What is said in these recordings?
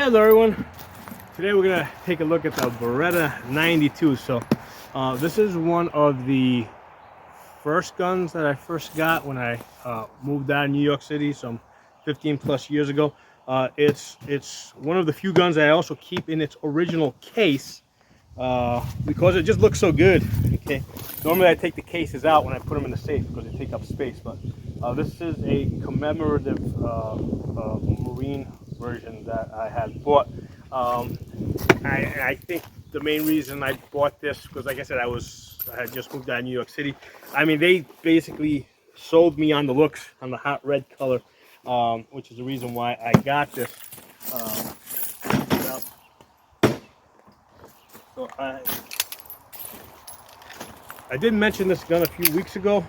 Hello everyone, today we're going to take a look at the Beretta 92. So this is one of the first guns that I first got when I moved out of New York City some 15 plus years ago. It's one of the few guns that I also keep in its original case because it just looks so good. Okay, normally I take the cases out when I put them in the safe because they take up space, but this is a commemorative Marine version that I had bought. I think the main reason I bought this because, like I said, I had just moved out of New York City. I mean, they basically sold me on the looks, on the hot red color, which is the reason why I got this. So I did mention this gun a few weeks ago.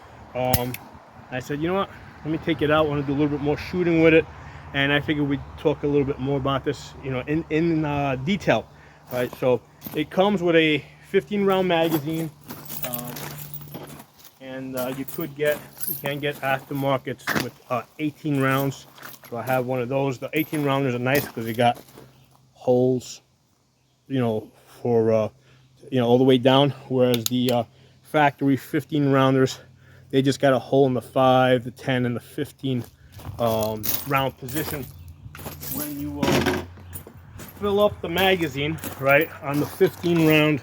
I said, you know what, let me take it out. I want to do a little bit more shooting with it, and I figured we'd talk a little bit more about this, you know, in detail. Right, so it comes with a 15-round magazine, and you can get aftermarkets with 18 rounds. So I have one of those. The 18 rounders are nice because they got holes, you know, for you know, all the way down, whereas the factory 15 rounders, they just got a hole in the 5, the 10, and the 15 round position. When you fill up the magazine, right, on the 15 round,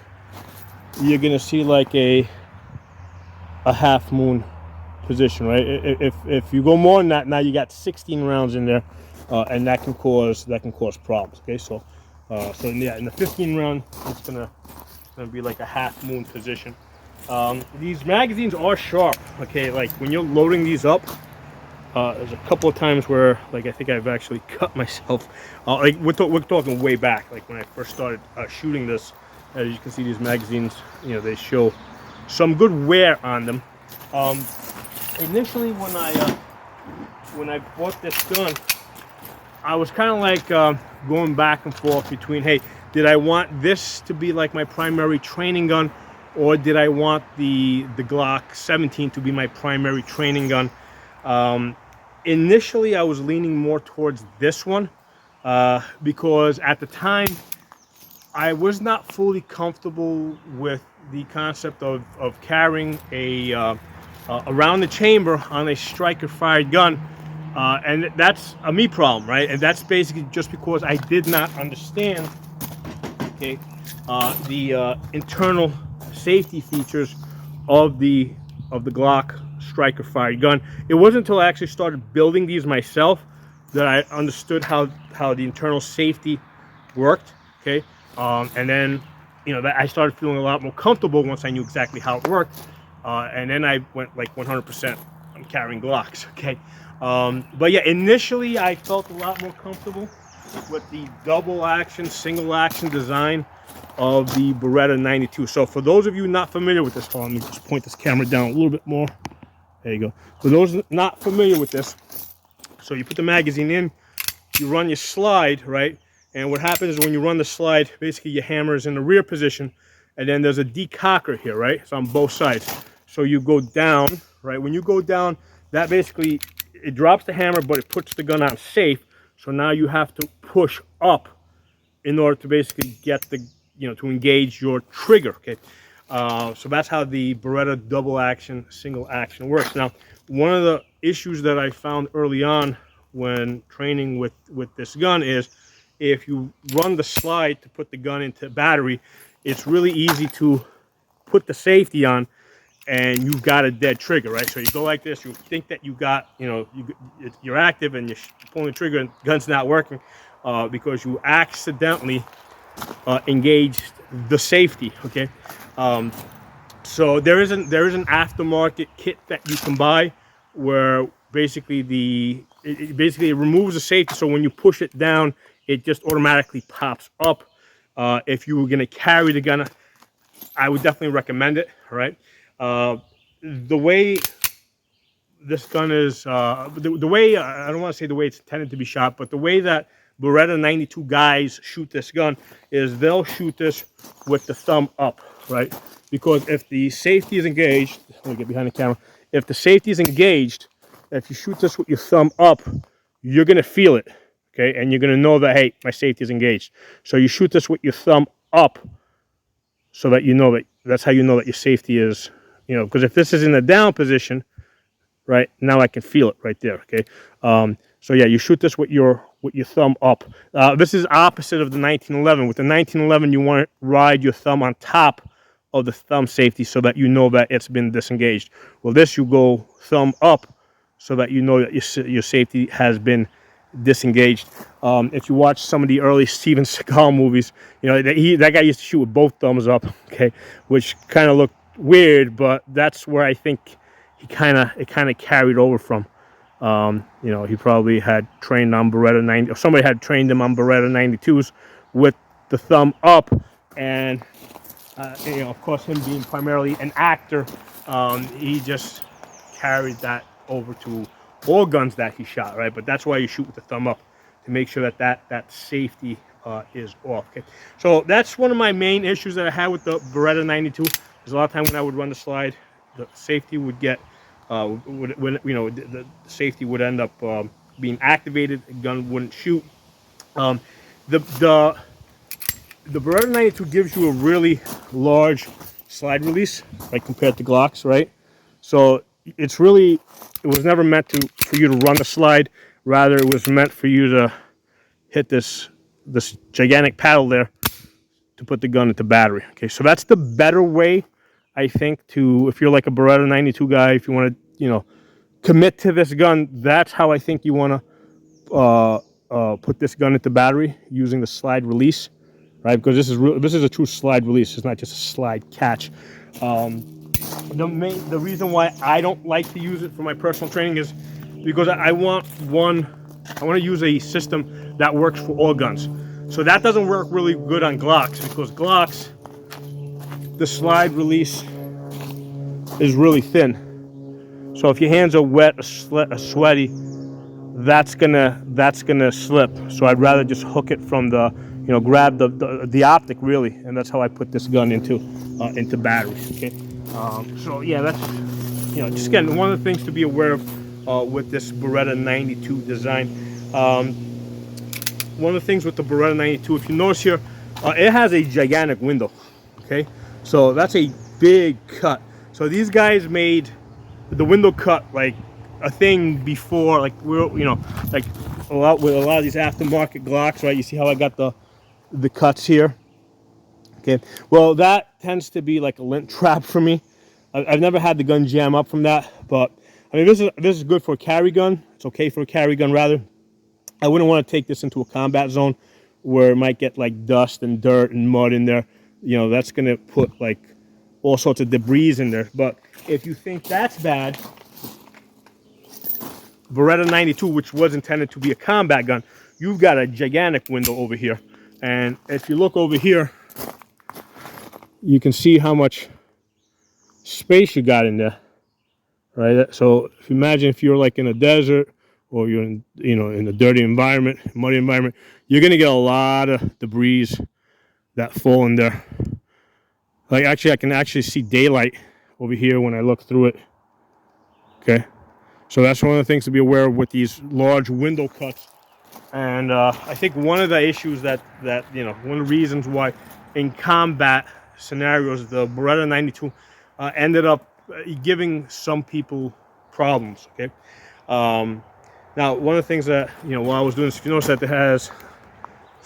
you're gonna see like a half moon position, right? If you go more than that, now you got 16 rounds in there, and that can cause problems. Okay, so yeah, in the 15 round, it's gonna be like a half moon position. These magazines are sharp. Okay, like when you're loading these up, there's a couple of times where, like, I think I've actually cut myself. Like we're talking way back, like when I first started shooting this. As you can see, these magazines, you know, they show some good wear on them. Initially, when I bought this gun, I was kind of like going back and forth between, hey, did I want this to be like my primary training gun, or did I want the Glock 17 to be my primary training gun? Initially, I was leaning more towards this one because at the time, I was not fully comfortable with the concept of carrying a around the chamber on a striker-fired gun, and that's a me problem, right? And that's basically just because I did not understand, okay, the internal safety features of the Glock striker-fired gun. It wasn't until I actually started building these myself that I understood how the internal safety worked. Okay. And then, you know, that I started feeling a lot more comfortable once I knew exactly how it worked. And then I went like 100% I'm carrying Glocks. Okay. But yeah, initially I felt a lot more comfortable with the double action, single action design of the Beretta 92. So for those of you not familiar with this, hold on, let me just point this camera down a little bit more. There you go. For those not familiar with this, so you put the magazine in, you run your slide, right? And what happens is when you run the slide, basically your hammer is in the rear position, and then there's a decocker here, right? It's on both sides. So you go down, right? When you go down, that basically, it drops the hammer, but it puts the gun on safe. So now you have to push up in order to basically get the, you know, to engage your trigger, okay? So that's how the Beretta double action, single action works. Now, one of the issues that I found early on when training with this gun is if you run the slide to put the gun into battery, it's really easy to put the safety on and you've got a dead trigger, right? So you go like this, you think that you got, you know, you're active and you're pulling the trigger and the gun's not working because you accidentally engaged the safety, okay? So there is an aftermarket kit that you can buy where basically it removes the safety, so when you push it down, it just automatically pops up. If you were going to carry the gun, I would definitely recommend it. Right? The way this gun is, the way, I don't want to say the way it's intended to be shot, but the way that Beretta 92 guys shoot this gun is they'll shoot this with the thumb up, right? Because if the safety is engaged, let me get behind the camera. If the safety is engaged, if you shoot this with your thumb up, you're going to feel it, okay? And you're going to know that, hey, my safety is engaged. So you shoot this with your thumb up so that you know that, that's how you know that your safety is, you know, because if this is in the down position, right, now I can feel it right there, okay? So yeah, you shoot this with your thumb up. This is opposite of the 1911. With the 1911, you want to ride your thumb on top of the thumb safety so that you know that it's been disengaged. Well, this you go thumb up so that you know that your safety has been disengaged. If you watch some of the early Steven Seagal movies, you know that guy used to shoot with both thumbs up, okay, which kind of looked weird, but that's where I think it kind of carried over from. You know, he probably had trained on Beretta 90, or somebody had trained him on Beretta 92s with the thumb up, and you know, of course, him being primarily an actor, he just carried that over to all guns that he shot, right? But that's why you shoot with the thumb up, to make sure that safety is off. Okay, so that's one of my main issues that I had with the Beretta 92. There's a lot of time when I would run the slide, the safety would get, when you know, the safety would end up being activated, the gun wouldn't shoot. The Beretta 92 gives you a really large slide release, like compared to Glocks, right? So it's really, it was never meant for you to run the slide. Rather, it was meant for you to hit this gigantic paddle there to put the gun into battery. Okay, so that's the better way, I think, to, if you're like a Beretta 92 guy, if you want to, you know, commit to this gun, that's how I think you want to put this gun into battery, using the slide release, right? Because this is a true slide release. It's not just a slide catch. The reason why I don't like to use it for my personal training is because I want to use a system that works for all guns. So that doesn't work really good on Glocks, because Glocks, the slide release is really thin. So if your hands are wet or sweaty, that's gonna slip. So I'd rather just hook it from the, you know, grab the optic really, and that's how I put this gun into battery. Okay, so yeah, that's, you know, just again, one of the things to be aware of with this Beretta 92 design. One of the things with the Beretta 92, if you notice here, it has a gigantic window. Okay, so that's a big cut. So these guys made the window cut like a thing before, like you know, like with a lot of these aftermarket Glocks, right? You see how I got the cuts here. Okay, well, that tends to be like a lint trap for me. I've never had the gun jam up from that, but I mean, this is good for a carry gun. It's okay for a carry gun, rather. I wouldn't want to take this into a combat zone where it might get like dust and dirt and mud in there. You know, that's going to put like all sorts of debris in there. But if you think that's bad, Beretta 92, which was intended to be a combat gun, you've got a gigantic window over here. And if you look over here, you can see how much space you got in there, right? So if you imagine if you're like in a desert, or you're in, you know, in a dirty environment, muddy environment, you're gonna get a lot of debris that fall in there. Like, actually, I can actually see daylight over here when I look through it. Okay, so that's one of the things to be aware of with these large window cuts. And I think one of the issues that you know, one of the reasons why in combat scenarios the Beretta 92 ended up giving some people problems. Okay. Now, one of the things that, you know, while I was doing this, if you notice that it's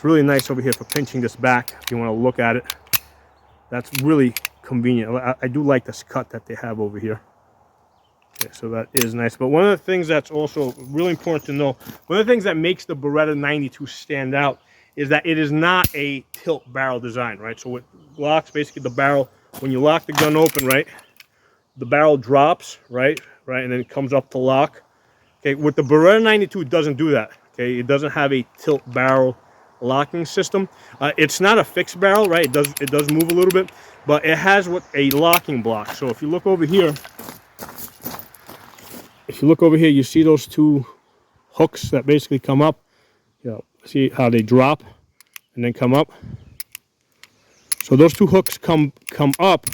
really nice over here for pinching this back, if you want to look at it. That's really convenient. I do like this cut that they have over here. Okay, so that is nice. But one of the things that's also really important to know, one of the things that makes the Beretta 92 stand out is that it is not a tilt barrel design, right? So with Glocks, basically the barrel, when you lock the gun open, right, the barrel drops, right, and then it comes up to lock. Okay, with the Beretta 92, it doesn't do that. Okay, it doesn't have a tilt barrel locking system. It's not a fixed barrel, right? It does move a little bit, but it has a locking block. So if you look over here, you see those two hooks that basically come up. You know, see how they drop and then come up. So those two hooks come up,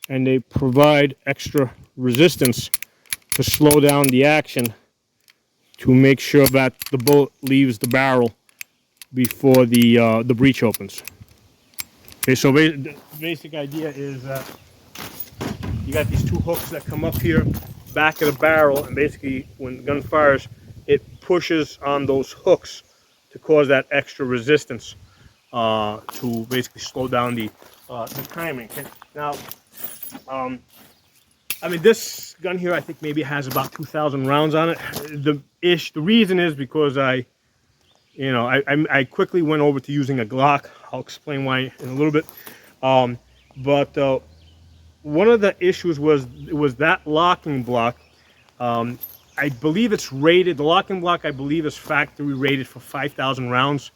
and they provide extra resistance to slow down the action, to make sure that the bullet leaves the barrel before the breech opens. Okay, so the basic idea is that you got these two hooks that come up here, back of the barrel, and basically when the gun fires, it pushes on those hooks to cause that extra resistance to basically slow down the timing. Okay. Now, I mean, this gun here, I think maybe has about 2,000 rounds on it. The reason is because I quickly went over to using a Glock. I'll explain why in a little bit. But one of the issues was that locking block. I believe it's rated. The locking block, I believe, is factory rated for 5,000 rounds.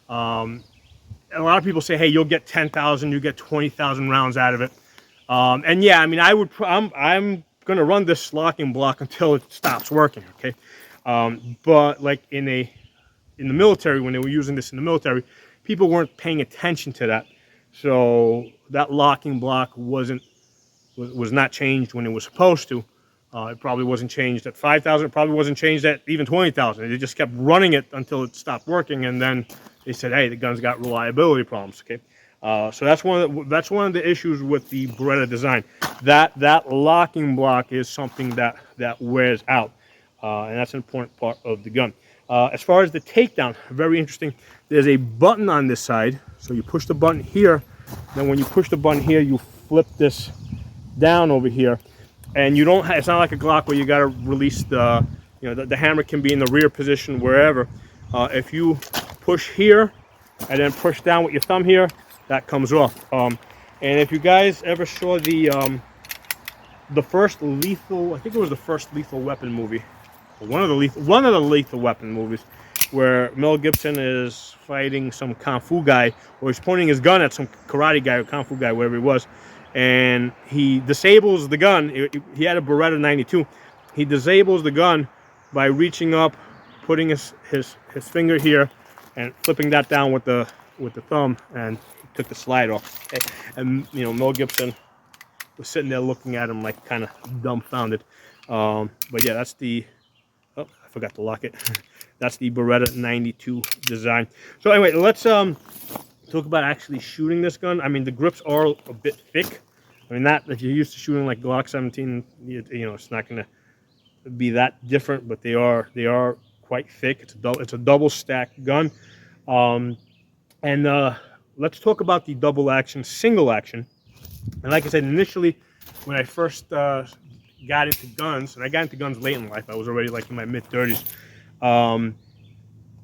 A lot of people say, "Hey, you'll get 10,000, you get 20,000 rounds out of it." And yeah, I mean, I'm gonna run this locking block until it stops working. Okay, but like in the military, when they were using this in the military, people weren't paying attention to that, so that locking block was not changed when it was supposed to. It probably wasn't changed at 5,000. It probably wasn't changed at even 20,000. They just kept running it until it stopped working, and then they said, "Hey, the gun's got reliability problems." Okay, so that's one of the issues with the Beretta design. That locking block is something that wears out, and that's an important part of the gun. As far as the takedown, very interesting. There's a button on this side, so you push the button here. Then when you push the button here, you flip this down over here, and you don't. It's not like a Glock where you got to release the. The hammer can be in the rear position wherever. If you push here and then push down with your thumb here, that comes off. And if you guys ever saw the first Lethal, I think it was the first Lethal Weapon movie, one of the Lethal Weapon movies, where Mel Gibson is fighting some Kung Fu guy, or he's pointing his gun at some karate guy or Kung Fu guy, wherever he was, and he disables the gun. He had a Beretta 92. He disables the gun by reaching up, putting his finger here, and flipping that down with the thumb, and he took the slide off. And Mel Gibson was sitting there looking at him like kind of dumbfounded. But yeah, that's the. Oh, I forgot to lock it. That's the Beretta 92 design. So anyway, let's talk about actually shooting this gun. I mean, the grips are a bit thick. I mean, not if you're used to shooting like Glock 17, it's not going to be that different, but they are quite thick. It's a double stack gun. Let's talk about the double action, single action. And like I said, initially, when I first got into guns, and I got into guns late in life, I was already like in my mid-30s.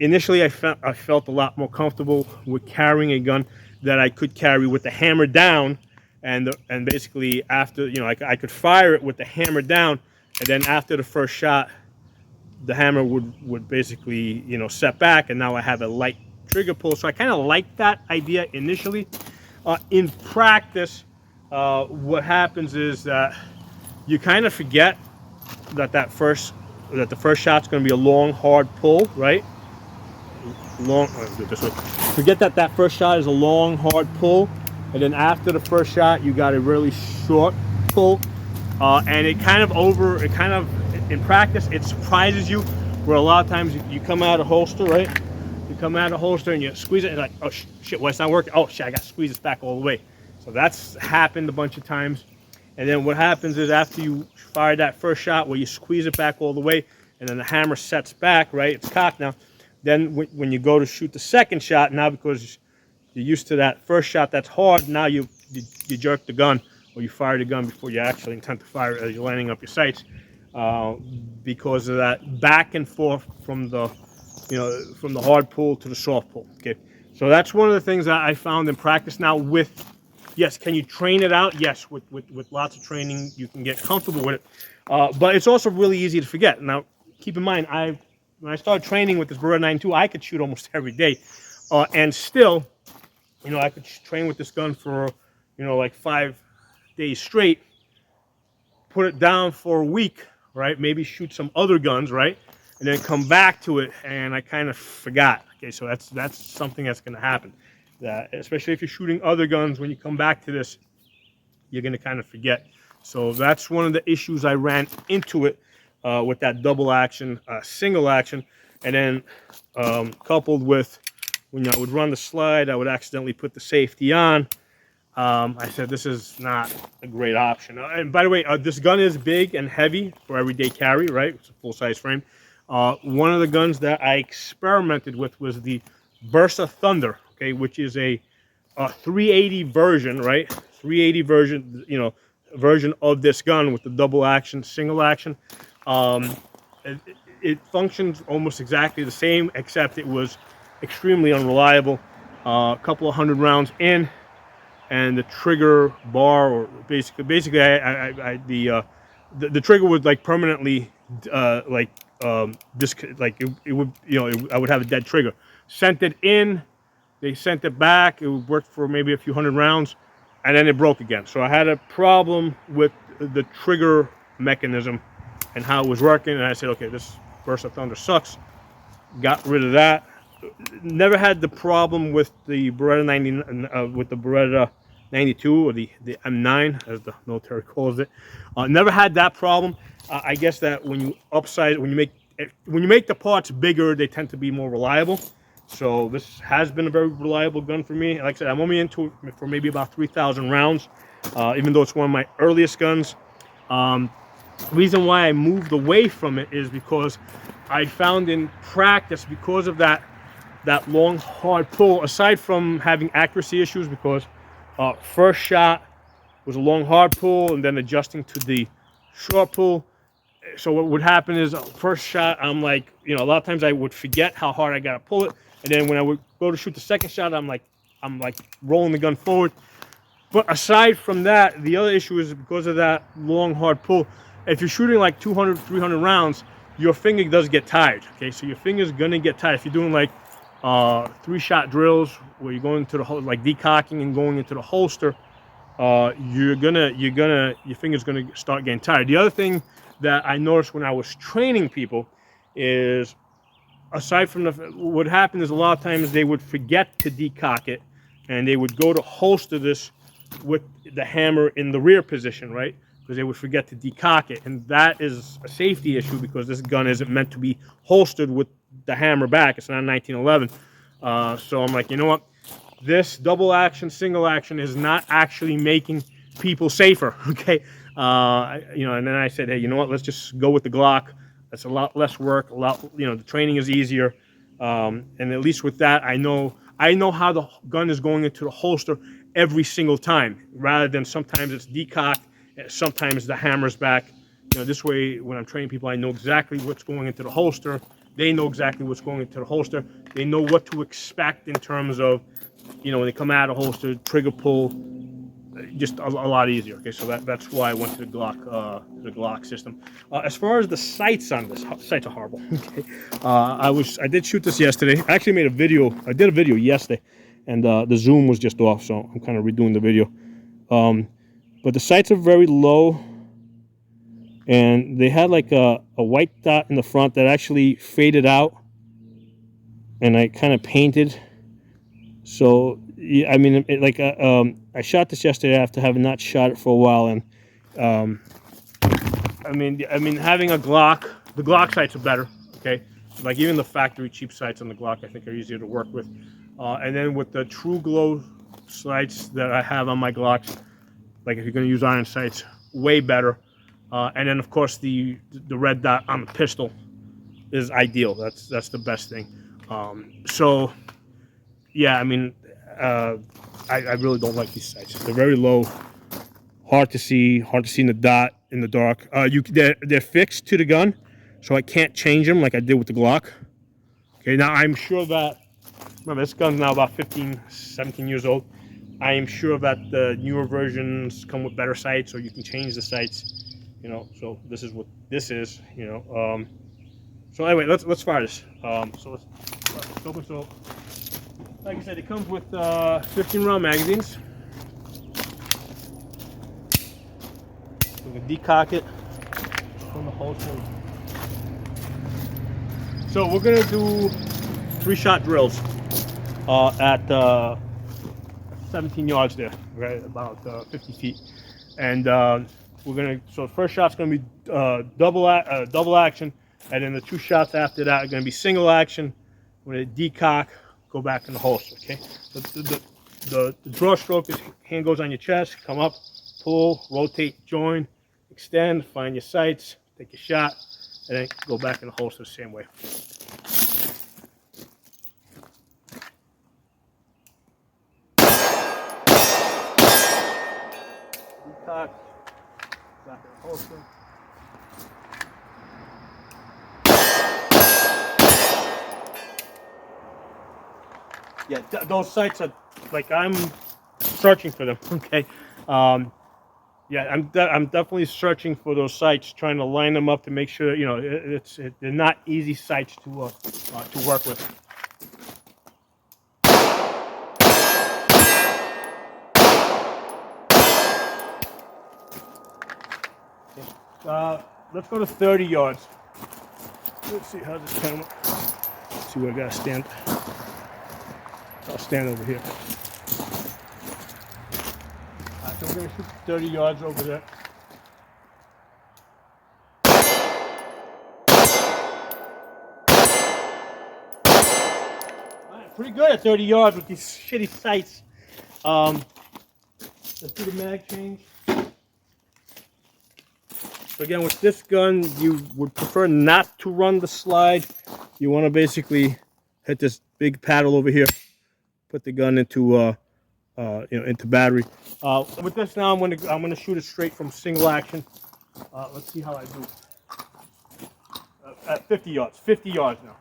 Initially, I felt a lot more comfortable with carrying a gun that I could carry with the hammer down, and basically after, I could fire it with the hammer down, and then after the first shot, the hammer would basically, set back, and now I have a light trigger pull. So I kind of liked that idea initially. In practice, what happens is that you kind of forget that the first shot's going to be a long, hard pull, right? Let's do it this way. Forget that first shot is a long, hard pull, and then after the first shot, you got a really short pull, and in practice, it surprises you. Where a lot of times you come out of holster, right? You come out of holster and you squeeze it, and like, oh shit, well, it's not working. Oh shit, I got to squeeze this back all the way. So that's happened a bunch of times. And then what happens is after you fire that first shot where you squeeze it back all the way, and then the hammer sets back, right? It's cocked now. Then when you go to shoot the second shot, now because you're used to that first shot that's hard, now you jerk the gun, or you fire the gun before you actually intend to fire it as you're lining up your sights, because of that back and forth from the hard pull to the soft pull. Okay, so that's one of the things that I found in practice. Now yes, can you train it out? Yes, with lots of training, you can get comfortable with it. But it's also really easy to forget. Now, keep in mind, when I started training with this Beretta 92, I could shoot almost every day. And still, I could train with this gun for, like 5 days straight, put it down for a week, right? Maybe shoot some other guns, right? And then come back to it, and I kind of forgot. Okay, so that's something that's going to happen. That, especially if you're shooting other guns, when you come back to this, you're going to kind of forget. So that's one of the issues I ran into it with that double action, single action, and then coupled with when I would run the slide, I would accidentally put the safety on. I said, this is not a great option. And by the way, this gun is big and heavy for everyday carry, right? It's a full-size frame. One of the guns that I experimented with was the Beretta Thunder, okay, which is a 380 version, right? 380 version, you know, version of this gun with the double action, single action. It functions almost exactly the same, except it was extremely unreliable. A couple of hundred rounds in, and the trigger bar, or basically, the trigger would like permanently like it would, you know, I would have a dead trigger. Sent it in, they sent it back. It worked for maybe a few hundred rounds, and then it broke again. So I had a problem with the trigger mechanism and how it was working, and I said, okay, this Beretta Thunder sucks. Got rid of that. Never had the problem with the Beretta 90, with the Beretta 92, or the M9 as the military calls it. Never had that problem. I guess that when you upsize, when you make the parts bigger, they tend to be more reliable. So this has been a very reliable gun for me. Like I said, I'm only into it for maybe about 3,000 rounds, even though it's one of my earliest guns. The reason why I moved away from it is because I found in practice, because of that long hard pull, aside from having accuracy issues, because first shot was a long hard pull and then adjusting to the short pull. So what would happen is, first shot, I'm like, you know, a lot of times I would forget how hard I gotta pull it, and then when I would go to shoot the second shot, I'm like rolling the gun forward. But aside from that, the other issue is because of that long hard pull, if you're shooting like 200, 300 rounds, your finger does get tired, okay? So your finger's gonna get tired. If you're doing like 3-shot drills where you're going to the like decocking and going into the holster, your finger's gonna start getting tired. The other thing that I noticed when I was training people is, aside from what happened is, a lot of times they would forget to decock it, and they would go to holster this with the hammer in the rear position, right? Because they would forget to decock it, and that is a safety issue because this gun isn't meant to be holstered with the hammer back. It's not a 1911. So I'm like, you know what? This double action, single action is not actually making people safer, okay? You know, and then I said, hey, you know what? Let's just go with the Glock. That's a lot less work. A lot, you know, the training is easier, and at least with that, I know how the gun is going into the holster every single time, rather than sometimes it's decocked, sometimes the hammer's back. You know, this way, when I'm training people, I know exactly what's going into the holster. They know exactly what's going into the holster. They know what to expect in terms of, you know, when they come out of the holster, trigger pull, just a lot easier. Okay, so that's why I went to the Glock system. As far as the sights on this, sights are horrible. Okay, I did shoot this yesterday. I actually made a video. I did a video yesterday, and the zoom was just off, so I'm kind of redoing the video. But the sights are very low, and they had like a white dot in the front that actually faded out, and I kind of painted. So yeah, I mean, I shot this yesterday after having not shot it for a while, and I mean, having a Glock, the Glock sights are better. Okay, like even the factory cheap sights on the Glock, I think, are easier to work with. And then with the True Glow sights that I have on my Glocks, like if you're going to use iron sights, way better. And then of course the red dot on the pistol is ideal. That's the best thing. So yeah, I mean, I really don't like these sights. They're very low, hard to see in the dot in the dark. They're fixed to the gun, so I can't change them like I did with the Glock. Okay, now I'm sure that, remember, this gun's now about 15, 17 years old. I am sure that the newer versions come with better sights, or you can change the sights, you know. So this is what this is, you know. So anyway, let's fire this. So let's open. So like I said, it comes with 15 round magazines. We can decock it from the holster. So we're gonna do 3-shot drills at 17 yards there, right, about 50 feet, and we're gonna. So the first shot's gonna be double action, and then the 2 shots after that are gonna be single action. We're gonna decock, go back in the holster. Okay, the draw stroke is hand goes on your chest, come up, pull, rotate, join, extend, find your sights, take a shot, and then go back in the holster the same way. Detox, back in the holster. Yeah, those sights are like I'm searching for them. Okay, yeah, I'm definitely searching for those sights, trying to line them up to make sure they're not easy sights to work with. Okay. Let's go to 30 yards. Let's see how this camera. Let's see where I gotta stand. I'll stand over here. Alright, so we're gonna shoot 30 yards over there. Alright, pretty good at 30 yards with these shitty sights. Let's do the mag change. So again, with this gun, you would prefer not to run the slide. You want to basically hit this big paddle over here, put the gun into into battery. With this now, I'm gonna shoot it straight from single action. Let's see how I do. At 50 yards. 50 yards now.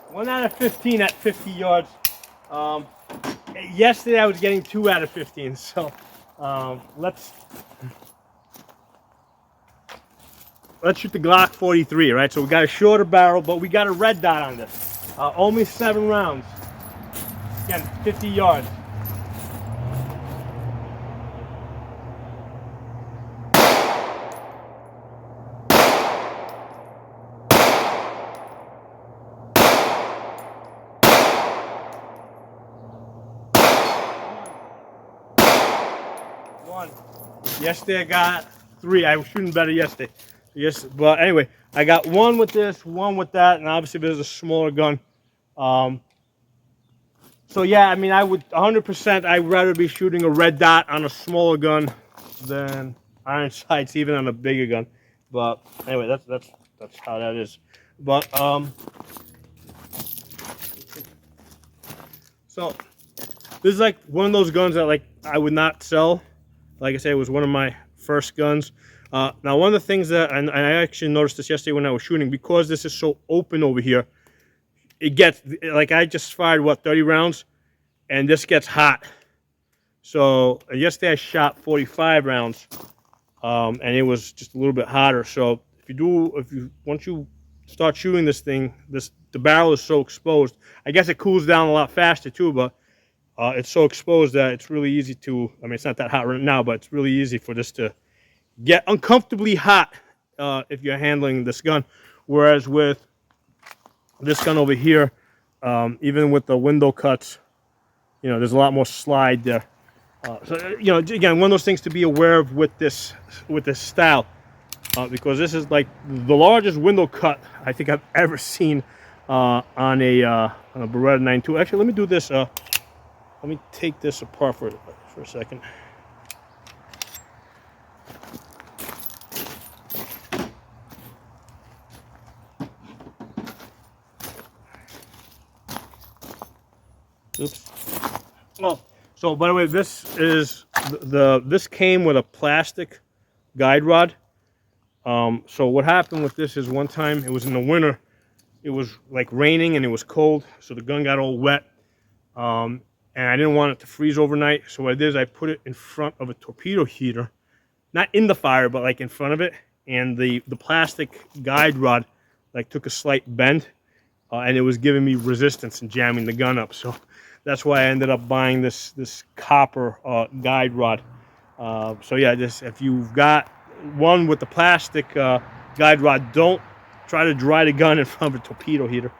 One out of 15 at 50 yards. Yesterday I was getting 2 out of 15, so let's shoot the Glock 43, right? So we got a shorter barrel, but we got a red dot on this. Only 7 rounds. Again, 50 yards. Yesterday I got 3. I was shooting better yesterday. Yes, but anyway, I got 1 with this, 1 with that, and obviously there's a smaller gun. So yeah, I mean, I would 100%. I'd rather be shooting a red dot on a smaller gun than iron sights, even on a bigger gun. But anyway, that's how that is. But so this is like one of those guns that like I would not sell. Like I said, it was one of my first guns. Now, one of the things that, and I actually noticed this yesterday when I was shooting, because this is so open over here, it gets, like I just fired, what, 30 rounds? And this gets hot. So yesterday I shot 45 rounds, and it was just a little bit hotter. So once you start shooting this thing, the barrel is so exposed. I guess it cools down a lot faster too, but it's so exposed that it's really easy to, I mean, it's not that hot right now, but it's really easy for this to get uncomfortably hot if you're handling this gun. Whereas with this gun over here, even with the window cuts, there's a lot more slide there. So again, one of those things to be aware of with this style, because this is like the largest window cut I think I've ever seen on a Beretta 9.2. Actually, let me do this. Let me take this apart for a second. Oops. Oh, so by the way, this is this came with a plastic guide rod. So what happened with this is one time, it was in the winter, it was like raining and it was cold, so the gun got all wet. And I didn't want it to freeze overnight, so what I did is I put it in front of a torpedo heater, not in the fire, but like in front of it, and the plastic guide rod like took a slight bend, and it was giving me resistance and jamming the gun up. So that's why I ended up buying this copper guide rod. So yeah, if you've got one with the plastic guide rod, don't try to dry the gun in front of a torpedo heater.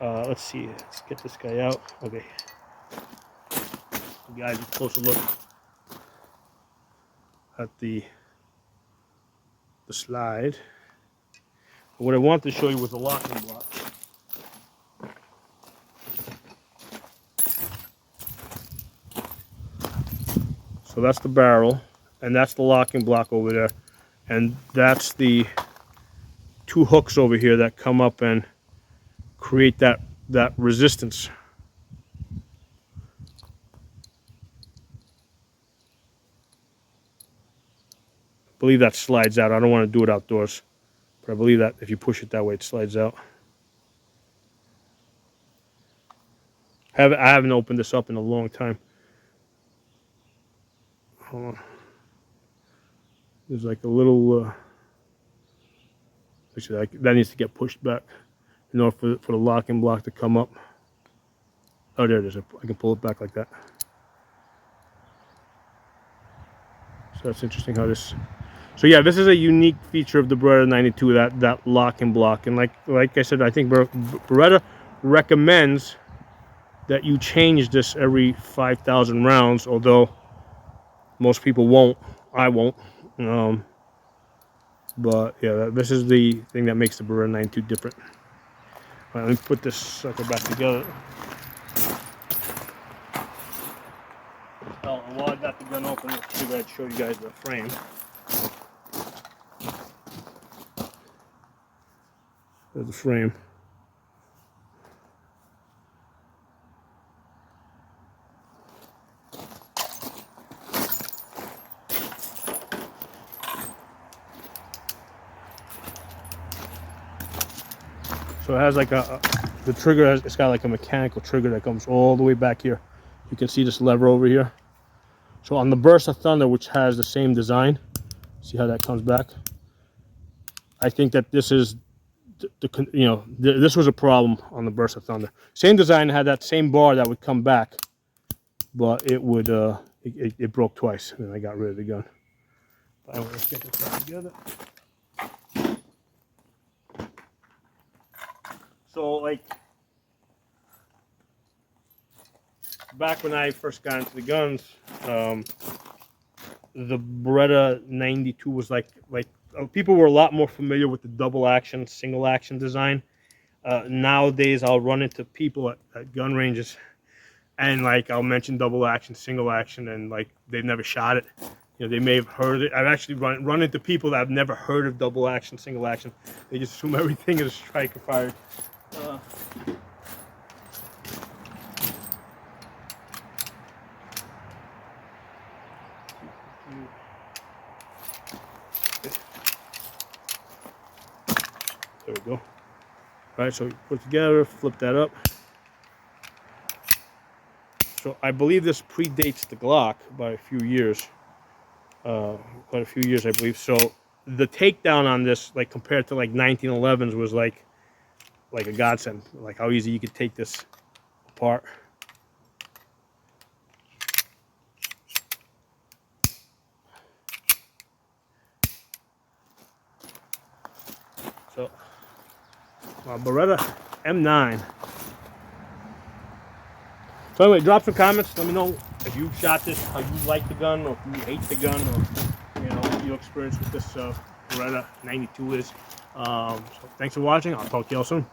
Let's see. Let's get this guy out. Okay. Guys, a closer look at the slide. What I wanted to show you was the locking block. So that's the barrel, and that's the locking block over there, and that's the two hooks over here that come up and create that resistance. I believe that slides out. I don't want to do it outdoors, but I believe that if you push it that way, it slides out. I haven't opened this up in a long time. Hold on. There's like a little. Actually, that needs to get pushed back in order for the locking block to come up. Oh, there it is. I can pull it back like that. So that's interesting how this. So yeah, this is a unique feature of the Beretta 92, that locking block. And like I said, I think Beretta recommends that you change this every 5,000 rounds, although most people won't. I won't. But yeah, this is the thing that makes the Beretta 92 different. All right, let me put this sucker back together. Oh, and while I got the gun open, I figured I'd show you guys the frame. There's the frame. So it has like the trigger, it's got like a mechanical trigger that comes all the way back here. You can see this lever over here. So on the Burst of Thunder, which has the same design, see how that comes back? I think that this is, this was a problem on the Burst of Thunder. Same design, had that same bar that would come back, but it would, it broke twice, and I got rid of the gun. But let's get this back together. So, like, back when I first got into the guns, the Beretta 92 was like people were a lot more familiar with the double action, single action design. Nowadays, I'll run into people at gun ranges, and like I'll mention double action, single action, and like they've never shot it. You know, they may have heard it. I've actually run into people that have never heard of double action, single action. They just assume everything is striker fired. There we go. All right, so put it together, flip that up. So I believe this predates the Glock by a few years. Quite a few years, I believe. So the takedown on this, like compared to like 1911s, was like a godsend. Like how easy you could take this apart. So Beretta M9. So anyway, drop some comments. Let me know if you shot this, how you like the gun, or if you hate the gun, or what your experience with this Beretta 92 is. So thanks for watching. I'll talk to y'all soon.